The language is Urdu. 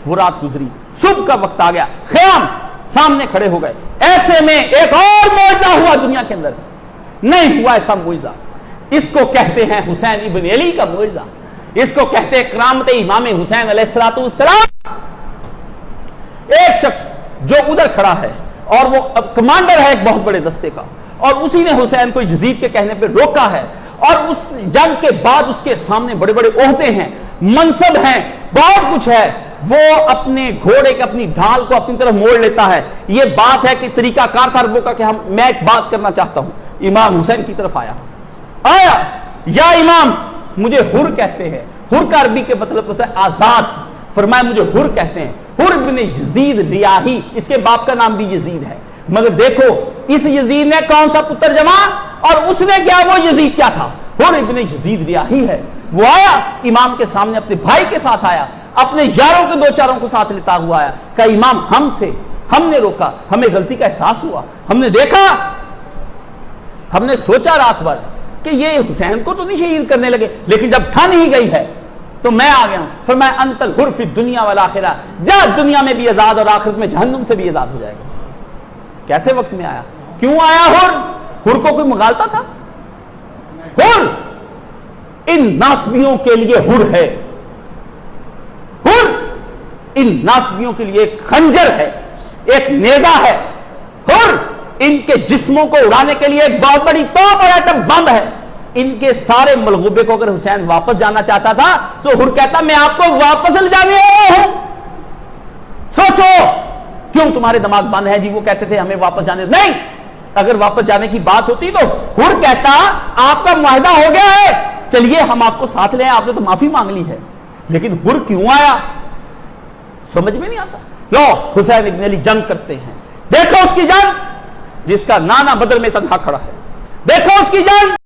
وہ رات گزری، صبح کا وقت آ گیا، خیام سامنے کھڑے ہو گئے. ایسے میں ایک اور معجزہ ہوا دنیا کے اندر، نہیں ہوا ایسا معجزہ. اس کو کہتے ہیں حسین ابن علی کا معجزہ، اس کو کہتے ہیں کرامت امام حسین علیہ السلام. ایک شخص جو ادھر کھڑا ہے اور وہ کمانڈر ہے ایک بہت بڑے دستے کا، اور اسی نے حسین کو یزید کے کہنے پہ روکا ہے، اور اس جنگ کے بعد اس کے سامنے بڑے بڑے عہدے ہیں، منصب ہیں، بہت کچھ ہے. وہ اپنے گھوڑے کے اپنی ڈھال کو اپنی طرف موڑ لیتا ہے. یہ بات ہے کہ طریقہ کار تھا عربوں کا کہ میں ایک بات کرنا چاہتا ہوں. امام حسین کی طرف آیا، یا امام مجھے حر کہتے ہیں. حر کا عربی کے مطلب ہوتا ہے آزاد. فرمایا مجھے حر کہتے ہیں. حر بن یزید ریاحی، اس کے باپ کا نام بھی یزید ہے. مگر دیکھو اس یزید نے کون سا پتر جمع، اور اس نے کیا، وہ یزید کیا تھا، حر ابن یزید ریاحی ہے. وہ آیا امام کے سامنے، اپنے بھائی کے ساتھ آیا، اپنے یاروں کے دو چاروں کو ساتھ لیتا ہوا آیا. کہا امام ہم تھے، ہم نے روکا، ہمیں غلطی کا احساس ہوا، ہم نے دیکھا، ہم نے سوچا رات بھر کہ یہ حسین کو تو نہیں شہید کرنے لگے، لیکن جب ٹھان ہی گئی ہے تو میں آ گیا ہوں. فرمایا انت الحر فی الدنیا والآخرہ، جا دنیا میں بھی آزاد اور آخرت میں جہنم سے بھی آزاد ہو جائے گا. کیسے وقت میں آیا، کیوں آیا حر؟ حر کو کوئی مغالتا تھا؟ حر ان ناسبیوں کے لیے حر ہے. حر ان ناسبیوں کے لیے ایک خنجر ہے، ایک نیزہ ہے. حر ان کے جسموں کو اڑانے کے لیے ایک بہت بڑی توپ اور ایٹم بم ہے. ان کے سارے ملغوبے کو اگر حسین واپس جانا چاہتا تھا تو حر کہتا میں آپ کو واپس لے جانے آیا ہوں. سوچو کیوں تمہارے دماغ بند ہے جی؟ وہ کہتے تھے ہمیں واپس جانے نہیں. اگر واپس جانے کی بات ہوتی تو حر کہتا آپ کا معاہدہ ہو گیا ہے، چلیے ہم آپ کو ساتھ لیں، آپ نے تو معافی مانگ لی ہے. لیکن حر کیوں آیا سمجھ میں نہیں آتا. لو حسین ابن علی جنگ کرتے ہیں. دیکھو اس کی جنگ جس کا نانا بدر میں تنہا کھڑا ہے، دیکھو اس کی جنگ